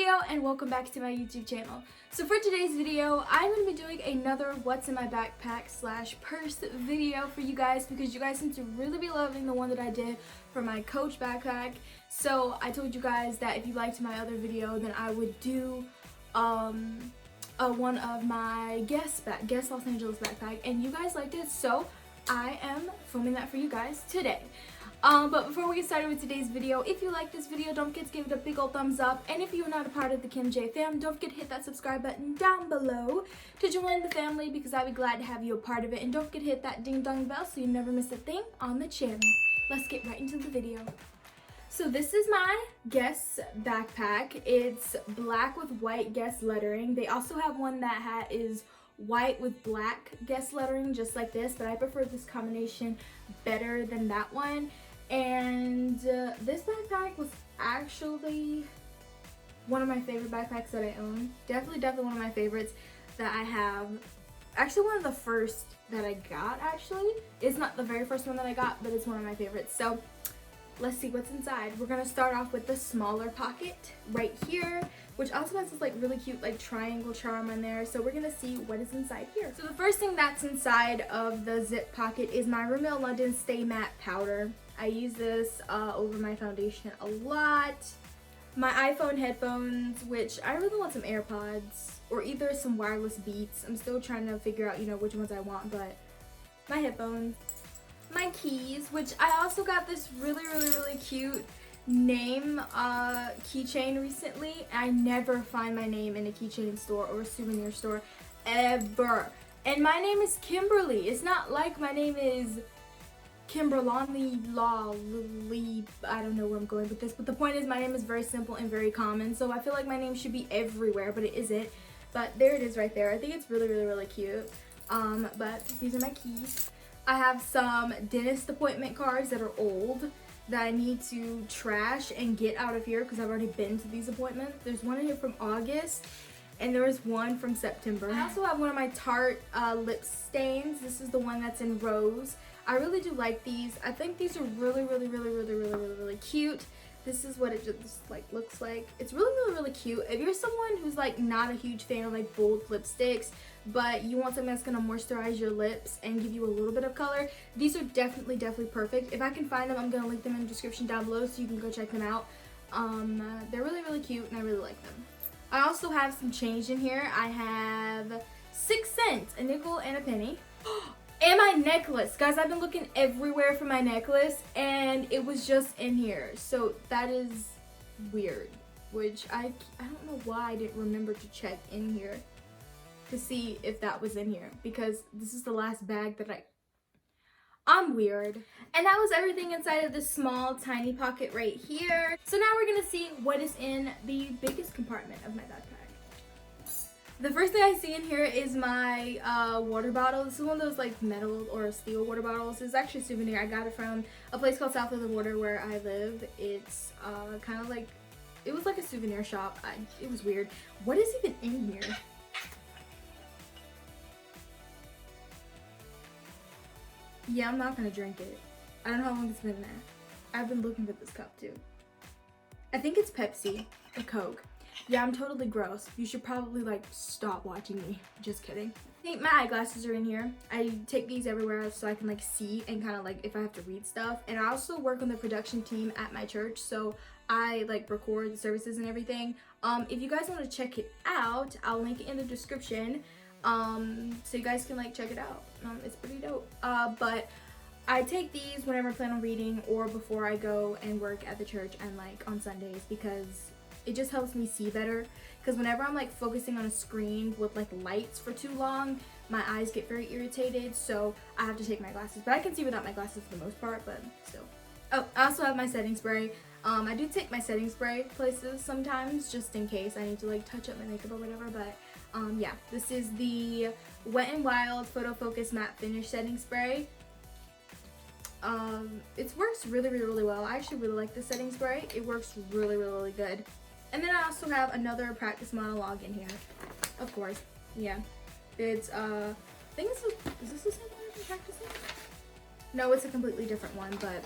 video and welcome back to my YouTube channel. So for today's video, I'm going to be doing another what's in my backpack / purse video for you guys because you guys seem to really be loving the one that I did for my Coach backpack. So I told you guys that if you liked my other video, then I would do one of my Guess Los Angeles backpack, and you guys liked it, so I am filming that for you guys today. But before we get started with today's video, if you like this video, don't forget to give it a big old thumbs up. And if you're not a part of the Kim J fam, don't forget to hit that subscribe button down below to join the family because I'd be glad to have you a part of it. And don't forget to hit that ding dong bell so you never miss a thing on the channel. Let's get right into the video. So this is my Guess backpack. It's black with white Guess lettering. They also have one that is white with black Guess lettering just like this, but I prefer this combination better than that one. And this backpack was actually one of my favorite backpacks that I own. Definitely one of my favorites that I have. Actually one of the first that I got, actually. It's not the very first one that I got, but it's one of my favorites. So let's see what's inside. We're gonna start off with the smaller pocket right here, which also has this like really cute like triangle charm on there. So we're gonna see what is inside here. So the first thing that's inside of the zip pocket is my Rimmel London Stay Matte Powder. I use this over my foundation a lot. My iPhone headphones, which I really want some AirPods or either some wireless Beats. I'm still trying to figure out, you know, which ones I want, but my headphones. My keys, which I also got this really cute name keychain recently. I never find my name in a keychain store or a souvenir store ever. And my name is Kimberly. It's not like my name is KimberlyyJ. I don't know where I'm going with this, but the point is my name is very simple and very common, so I feel like my name should be everywhere, but it isn't. But there it is right there. I think it's really cute. But these are my keys. I have some dentist appointment cards that are old that I need to trash and get out of here because I've already been to these appointments. There's one in here from August and there is one from September. I also have one of my Tarte lip stains. This is the one that's in rose. I really do like these. I think these are really cute. This is what it just like looks like. It's really cute. If you're someone who's like not a huge fan of like bold lipsticks, but you want something that's gonna moisturize your lips and give you a little bit of color, these are definitely perfect. If I can find them, I'm gonna link them in the description down below so you can go check them out. They're really cute and I really like them. I also have some change in here. I have 6 cents, a nickel and a penny. And my necklace. Guys, I've been looking everywhere for my necklace and it was just in here. So that is weird, which I don't know why I didn't remember to check in here to see if that was in here, because this is the last bag that I'm weird. And that was everything inside of this small tiny pocket right here. So now we're gonna see what is in the biggest compartment of my backpack. The first thing I see in here is my water bottle. This is one of those like metal or steel water bottles. This is actually a souvenir. I got it from a place called South of the Water where I live. It's kind of like, it was like a souvenir shop. It was weird. What is even in here? Yeah, I'm not gonna drink it. I don't know how long it's been there. I've been looking for this cup too. I think it's Pepsi or Coke. Yeah, I'm totally gross. You should probably like stop watching me. Just kidding. I think my eyeglasses are in here. I take these everywhere so I can like see and kind of like if I have to read stuff. And I also work on the production team at my church, so I like record the services and everything. If you guys want to check it out, I'll link it in the description. So you guys can like check it out. It's pretty dope. But I take these whenever I plan on reading or before I go and work at the church and like on Sundays because it just helps me see better. Because whenever I'm like focusing on a screen with like lights for too long, my eyes get very irritated, so I have to take my glasses. But I can see without my glasses for the most part, but still. Oh, I also have my setting spray. I do take my setting spray places sometimes just in case I need to like touch up my makeup or whatever, but yeah, this is the Wet n Wild Photo Focus Matte Finish Setting Spray. It works really well. I actually really like the setting spray. It works really good. And then I also have another practice monologue in here. Of course, yeah. It's I think is this the same one I've been practicing? No, it's a completely different one, but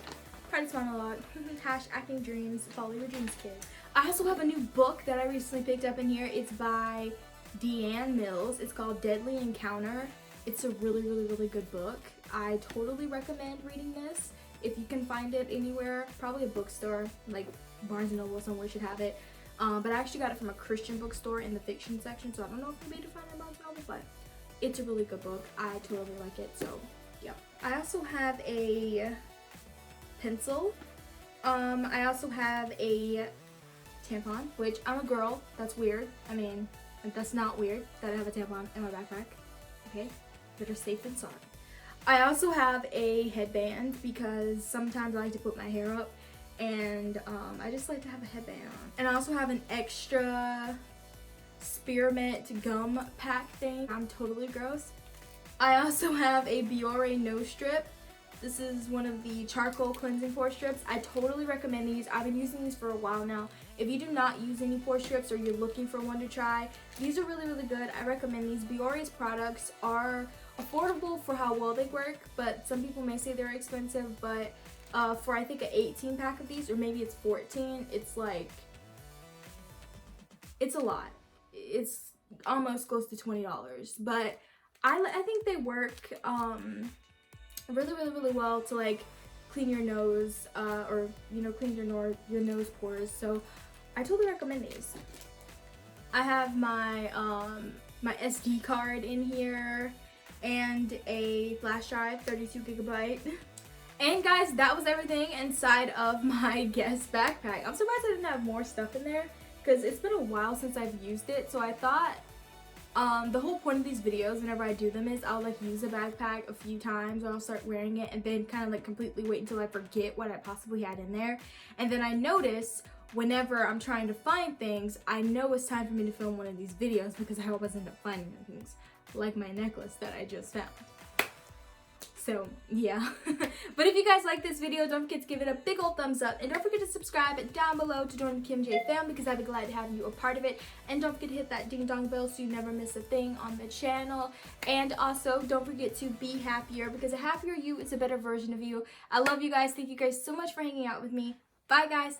Hard to smile a lot. Hash acting dreams. Follow your dreams, kids. I also have a new book that I recently picked up in here. It's by Deanne Mills. It's called Deadly Encounter. It's a really, really, really good book. I totally recommend reading this. If you can find it anywhere, probably a bookstore, like Barnes & Noble somewhere should have it. But I actually got it from a Christian bookstore in the fiction section, so I don't know if you'll be able to find it in Barnes & Noble, but it's a really good book. I totally like it, so yeah. I also have a pencil. I also have a tampon, which I'm a girl. That's weird. I mean, that's not weird that I have a tampon in my backpack. Okay, better safe than sorry. I also have a headband because sometimes I like to put my hair up, and I just like to have a headband on. And I also have an extra spearmint gum pack thing. I'm totally gross. I also have a Biore nose strip. This is one of the charcoal cleansing pore strips. I totally recommend these. I've been using these for a while now. If you do not use any pore strips or you're looking for one to try, these are really, really good. I recommend these. Biore's products are affordable for how well they work, but some people may say they're expensive, but for I think an 18 pack of these, or maybe it's 14, it's like, it's a lot. It's almost close to $20, but I think they work really, really, really well to like clean your nose, or you know, clean your nose pores. So I totally recommend these. I have my my SD card in here and a flash drive, 32 gigabyte. And guys, that was everything inside of my Guess backpack. I'm surprised I didn't have more stuff in there because it's been a while since I've used it. So I thought the whole point of these videos, whenever I do them, is I'll like use a backpack a few times, or I'll start wearing it and then kind of like completely wait until I forget what I possibly had in there. And then I notice whenever I'm trying to find things, I know it's time for me to film one of these videos because I always end up finding things, like my necklace that I just found. So yeah. But if you guys like this video, don't forget to give it a big old thumbs up, and don't forget to subscribe down below to join the Kim J fam, because I'd be glad to have you a part of it. And don't forget to hit that ding dong bell so you never miss a thing on the channel. And also don't forget to be happier, because a happier you is a better version of you. I love you guys. Thank you guys so much for hanging out with me. Bye guys.